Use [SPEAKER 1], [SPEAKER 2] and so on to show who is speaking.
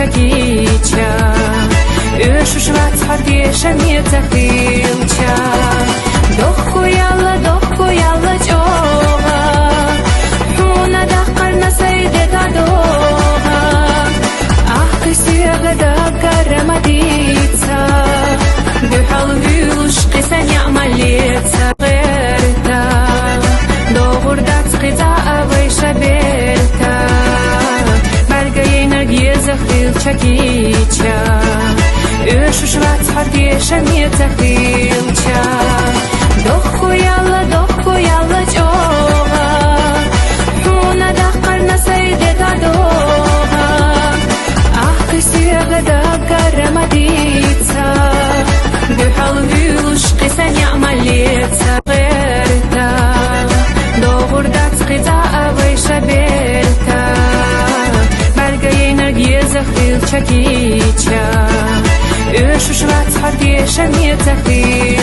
[SPEAKER 1] çekiça Öşüş vatsa deşemete kılça Doku yalla çoğa Huna da karna sayde tadoğa Ah kısıya da karamaditsa Gühal hüluş kısan ya'malitsa Gırta Doğurda tıkıza avayşa belta Balgayına gezak kılça kiça Öşüş vatsa deşemete kılça Doku yalla çoğa Huna da karna sayde tadoğa Ah kısıya da karamaditsa Gühal hüluş kısan ya'malitsa Gırta Doğurda tıkıza avayşa belta Balgayına gezak kılça kiça Öşüş vatsa deşemete kılça